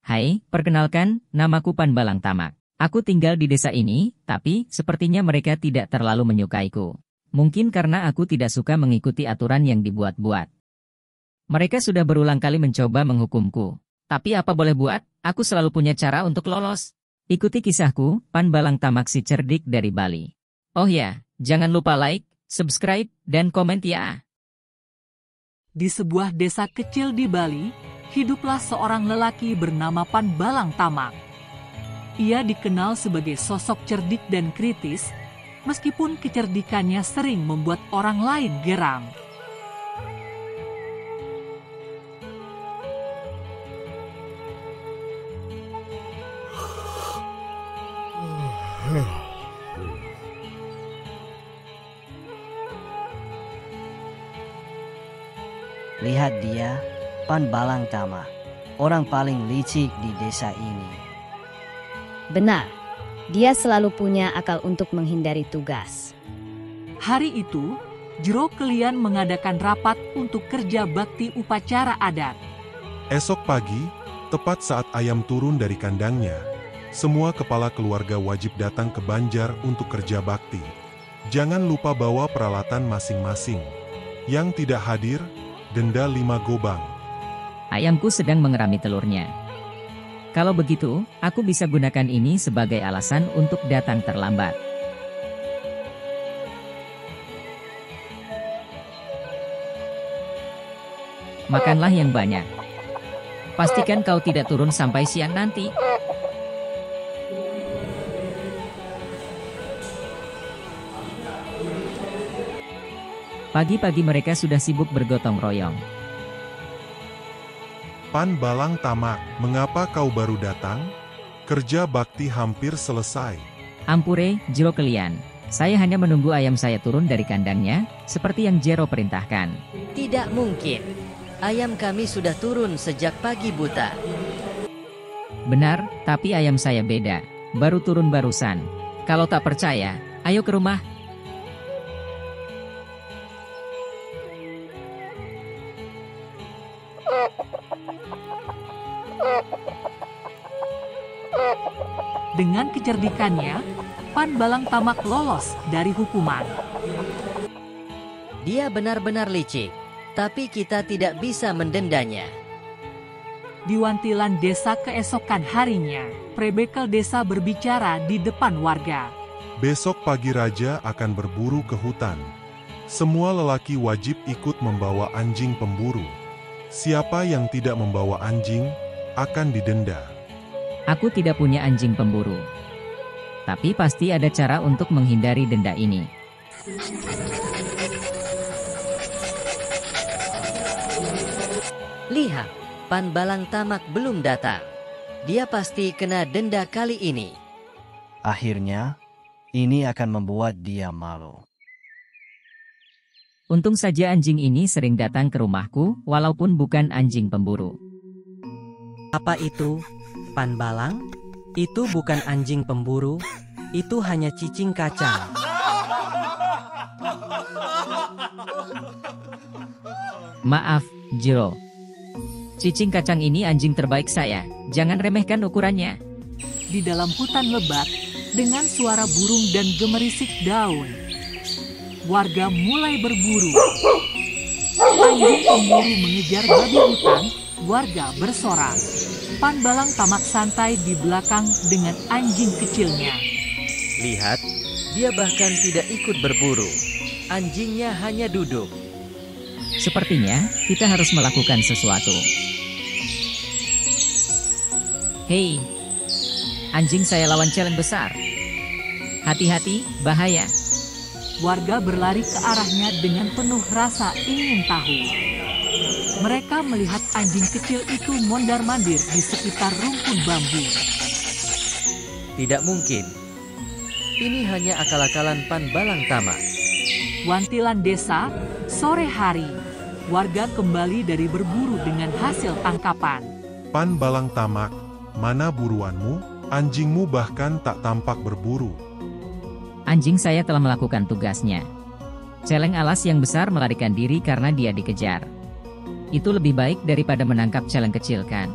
Hai, perkenalkan, namaku Panbalang Tamak. Aku tinggal di desa ini, tapi sepertinya mereka tidak terlalu menyukaiku. Mungkin karena aku tidak suka mengikuti aturan yang dibuat-buat. Mereka sudah berulang kali mencoba menghukumku. Tapi apa boleh buat, aku selalu punya cara untuk lolos. Ikuti kisahku, Panbalang Tamak si cerdik dari Bali. Oh ya, jangan lupa like, subscribe, dan komen ya. Di sebuah desa kecil di Bali, hiduplah seorang lelaki bernama Panbalang Tamak. Ia dikenal sebagai sosok cerdik dan kritis, meskipun kecerdikannya sering membuat orang lain geram. Lihat dia, Panbalang Tamak, orang paling licik di desa ini. Benar, dia selalu punya akal untuk menghindari tugas. Hari itu, Jero Kelian mengadakan rapat untuk kerja bakti upacara adat. Esok pagi, tepat saat ayam turun dari kandangnya, semua kepala keluarga wajib datang ke Banjar untuk kerja bakti. Jangan lupa bawa peralatan masing-masing. Yang tidak hadir, denda 5 gobang. Ayamku sedang mengerami telurnya. Kalau begitu, aku bisa gunakan ini sebagai alasan untuk datang terlambat. Makanlah yang banyak. Pastikan kau tidak turun sampai siang nanti. Pagi-pagi mereka sudah sibuk bergotong royong. Panbalang Tamak, mengapa kau baru datang? Kerja bakti hampir selesai. Ampure, Jero Kelian. Saya hanya menunggu ayam saya turun dari kandangnya, seperti yang Jero perintahkan. Tidak mungkin. Ayam kami sudah turun sejak pagi buta. Benar, tapi ayam saya beda. Baru turun barusan. Kalau tak percaya, ayo ke rumah. Dengan kecerdikannya, Panbalang Tamak lolos dari hukuman. Dia benar-benar licik, tapi kita tidak bisa mendendanya. Di wantilan desa keesokan harinya, Prebekel desa berbicara di depan warga. Besok pagi raja akan berburu ke hutan. Semua lelaki wajib ikut membawa anjing pemburu. Siapa yang tidak membawa anjing, akan didenda. Aku tidak punya anjing pemburu. Tapi pasti ada cara untuk menghindari denda ini. Lihat, Panbalang Tamak belum datang. Dia pasti kena denda kali ini. Akhirnya, ini akan membuat dia malu. Untung saja anjing ini sering datang ke rumahku, walaupun bukan anjing pemburu. Apa itu, Panbalang? Itu bukan anjing pemburu, itu hanya cicing kacang. Maaf, Jero. Cicing kacang ini anjing terbaik saya, jangan remehkan ukurannya. Di dalam hutan lebat, dengan suara burung dan gemerisik daun, warga mulai berburu. Anjing pemburu mengejar babi hutan, warga bersorak. Panbalang Tamak santai di belakang dengan anjing kecilnya. Lihat, dia bahkan tidak ikut berburu. Anjingnya hanya duduk. Sepertinya, kita harus melakukan sesuatu. Hei, anjing saya lawan challenge besar. Hati-hati, bahaya. Warga berlari ke arahnya dengan penuh rasa ingin tahu. Mereka melihat anjing kecil itu mondar-mandir di sekitar rumpun bambu. Tidak mungkin. Ini hanya akal-akalan Panbalang Tamak. Wantilan desa, sore hari. Warga kembali dari berburu dengan hasil tangkapan. Panbalang Tamak, mana buruanmu? Anjingmu bahkan tak tampak berburu. Anjing saya telah melakukan tugasnya. Celeng alas yang besar melarikan diri karena dia dikejar. Itu lebih baik daripada menangkap celeng kecil kan?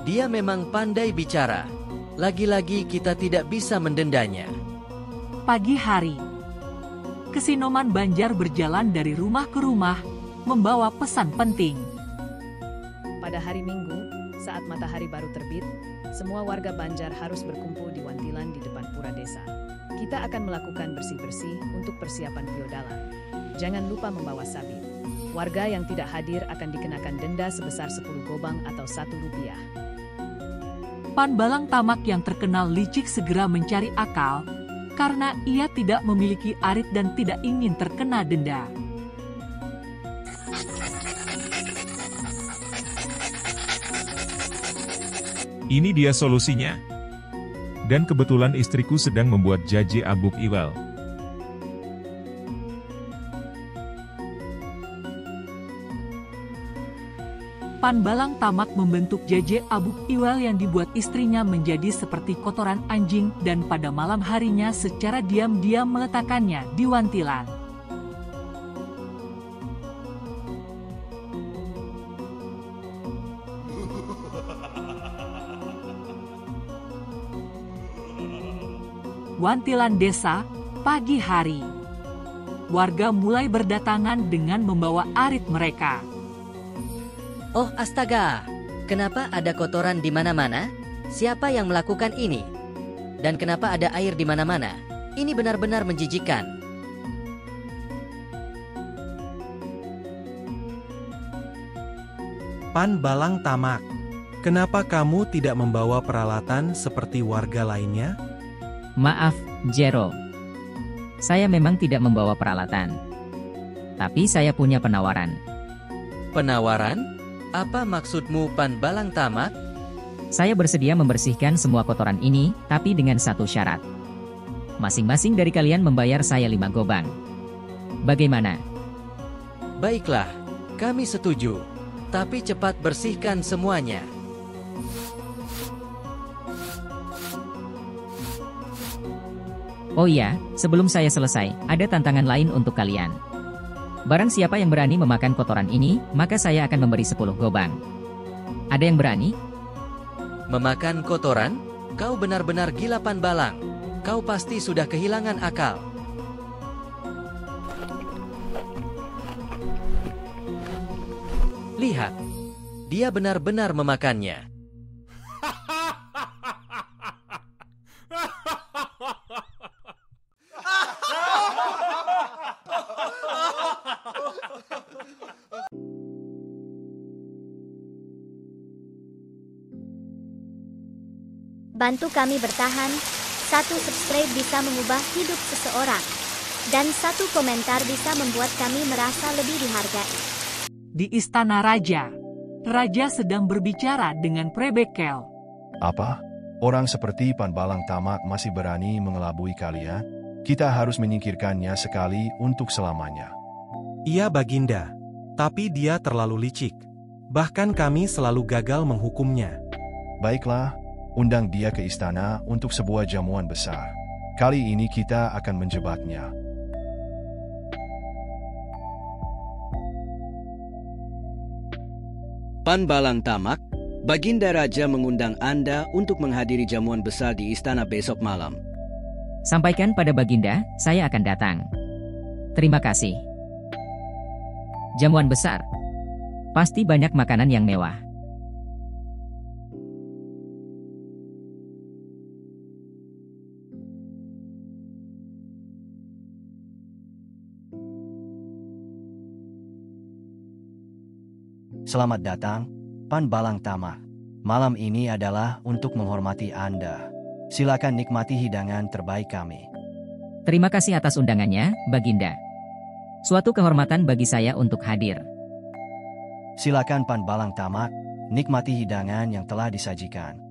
Dia memang pandai bicara. Lagi-lagi kita tidak bisa mendendanya. Pagi hari, Kesinoman Banjar berjalan dari rumah ke rumah, membawa pesan penting. Pada hari Minggu, saat matahari baru terbit, semua warga Banjar harus berkumpul di Wantilan di depan pura desa. Kita akan melakukan bersih-bersih untuk persiapan piodalan. Jangan lupa membawa sabit. Warga yang tidak hadir akan dikenakan denda sebesar 10 gobang atau Rp1. Pan Balang Tamak yang terkenal licik segera mencari akal, karena ia tidak memiliki arit dan tidak ingin terkena denda. Ini dia solusinya. Dan kebetulan istriku sedang membuat jaje abuk iwal. Pan Balang Tamak membentuk jaje abuk iwal yang dibuat istrinya menjadi seperti kotoran anjing dan pada malam harinya secara diam-diam meletakkannya di Wantilan. Wantilan desa, pagi hari. Warga mulai berdatangan dengan membawa arit mereka. Oh astaga, kenapa ada kotoran di mana-mana? Siapa yang melakukan ini? Dan kenapa ada air di mana-mana? Ini benar-benar menjijikkan. Pan Balang Tamak, kenapa kamu tidak membawa peralatan seperti warga lainnya? Maaf, Jero. Saya memang tidak membawa peralatan. Tapi saya punya penawaran. Penawaran? Apa maksudmu, Pan Balang Tamak? Saya bersedia membersihkan semua kotoran ini, tapi dengan satu syarat. Masing-masing dari kalian membayar saya 5 gobang. Bagaimana? Baiklah, kami setuju. Tapi cepat bersihkan semuanya. Oh iya, sebelum saya selesai, ada tantangan lain untuk kalian. Barang siapa yang berani memakan kotoran ini, maka saya akan memberi 10 gobang. Ada yang berani? Memakan kotoran? Kau benar-benar gila, Pan Balang. Kau pasti sudah kehilangan akal. Lihat, dia benar-benar memakannya. Bantu kami bertahan. 1 subscribe bisa mengubah hidup seseorang. Dan 1 komentar bisa membuat kami merasa lebih dihargai. Di Istana Raja, Raja sedang berbicara dengan Prebekel. Apa? Orang seperti Pan Balang Tamak masih berani mengelabui kalian? Kita harus menyingkirkannya sekali untuk selamanya. Iya Baginda, tapi dia terlalu licik. Bahkan kami selalu gagal menghukumnya. Baiklah, undang dia ke istana untuk sebuah jamuan besar. Kali ini kita akan menjebaknya. Pan Balang Tamak, Baginda Raja mengundang Anda untuk menghadiri jamuan besar di istana besok malam. Sampaikan pada Baginda, saya akan datang. Terima kasih. Jamuan besar. Pasti banyak makanan yang mewah. Selamat datang, Pan Balang Tamak. Malam ini adalah untuk menghormati Anda. Silakan nikmati hidangan terbaik kami. Terima kasih atas undangannya, Baginda. Suatu kehormatan bagi saya untuk hadir. Silakan Pan Balang Tamak, nikmati hidangan yang telah disajikan.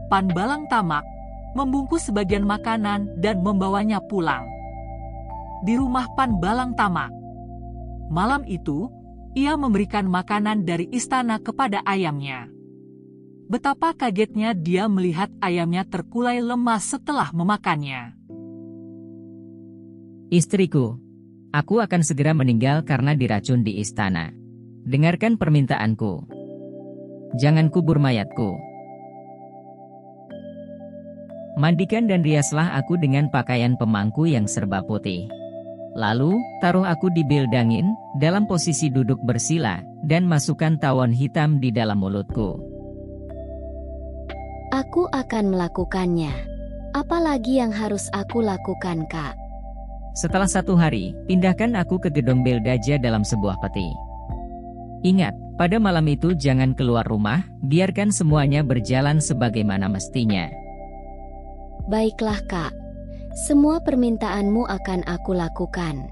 Pan Balang Tamak membungkus sebagian makanan dan membawanya pulang. di rumah Pan Balang Tamak. Malam itu, ia memberikan makanan dari istana kepada ayamnya. Betapa kagetnya dia melihat ayamnya terkulai lemas setelah memakannya. Istriku, aku akan segera meninggal karena diracun di istana. Dengarkan permintaanku. Jangan kubur mayatku. Mandikan dan riaslah aku dengan pakaian pemangku yang serba putih. Lalu, taruh aku di bildangin, dalam posisi duduk bersila, dan masukkan tawon hitam di dalam mulutku. Aku akan melakukannya. Apalagi yang harus aku lakukan, Kak? Setelah 1 hari, pindahkan aku ke gedung Beldaja dalam sebuah peti. Ingat, pada malam itu jangan keluar rumah, biarkan semuanya berjalan sebagaimana mestinya. Baiklah, Kak. Semua permintaanmu akan aku lakukan.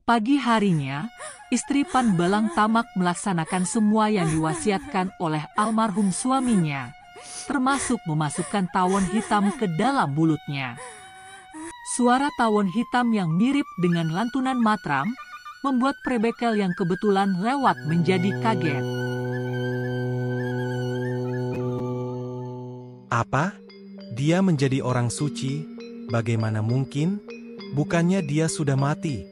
Pagi harinya, istri Pan Balang Tamak melaksanakan semua yang diwasiatkan oleh almarhum suaminya, termasuk memasukkan tawon hitam ke dalam mulutnya. Suara tawon hitam yang mirip dengan lantunan matram membuat Prebekel yang kebetulan lewat menjadi kaget. Apa? Dia menjadi orang suci? Bagaimana mungkin? Bukannya dia sudah mati?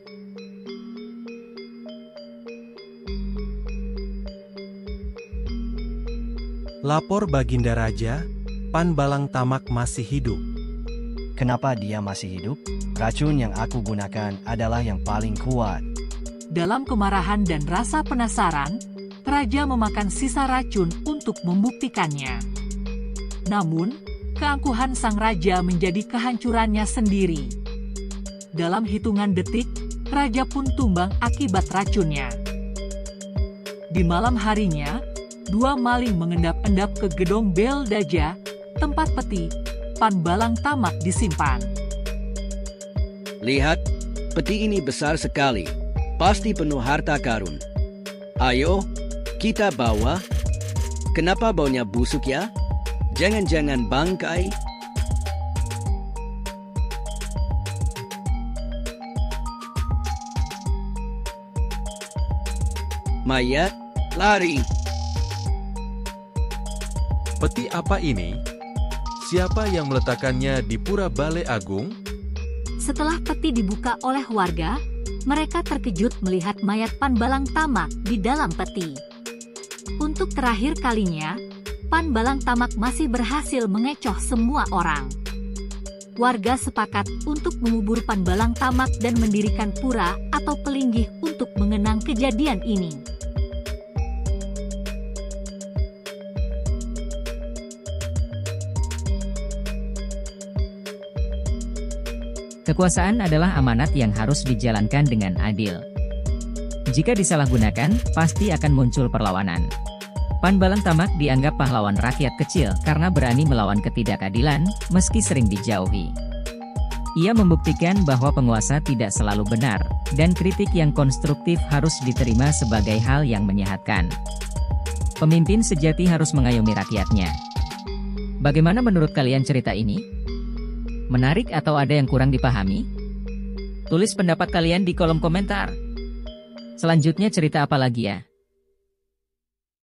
Lapor Baginda Raja, Pan Balang Tamak masih hidup. Kenapa dia masih hidup? Racun yang aku gunakan adalah yang paling kuat. Dalam kemarahan dan rasa penasaran, Raja memakan sisa racun untuk membuktikannya. Namun, keangkuhan sang raja menjadi kehancurannya sendiri. Dalam hitungan detik, raja pun tumbang akibat racunnya. Di malam harinya, 2 maling mengendap-endap ke gedung Beldaja, tempat peti Pan Balang Tamak disimpan. Lihat, peti ini besar sekali. Pasti penuh harta karun. Ayo, kita bawa. Kenapa baunya busuk ya? Jangan-jangan bangkai? Mayat, lari. Peti apa ini? Siapa yang meletakkannya di Pura Balai Agung? Setelah peti dibuka oleh warga, mereka terkejut melihat mayat Pan Balang Tamak di dalam peti. Untuk terakhir kalinya, Pan Balang Tamak masih berhasil mengecoh semua orang. Warga sepakat untuk mengubur Pan Balang Tamak dan mendirikan pura atau pelinggih untuk mengenang kejadian ini. Kekuasaan adalah amanat yang harus dijalankan dengan adil. Jika disalahgunakan, pasti akan muncul perlawanan. Pan Balang Tamak dianggap pahlawan rakyat kecil karena berani melawan ketidakadilan, meski sering dijauhi. Ia membuktikan bahwa penguasa tidak selalu benar, dan kritik yang konstruktif harus diterima sebagai hal yang menyehatkan. Pemimpin sejati harus mengayomi rakyatnya. Bagaimana menurut kalian cerita ini? Menarik atau ada yang kurang dipahami? Tulis pendapat kalian di kolom komentar. Selanjutnya cerita apa lagi ya?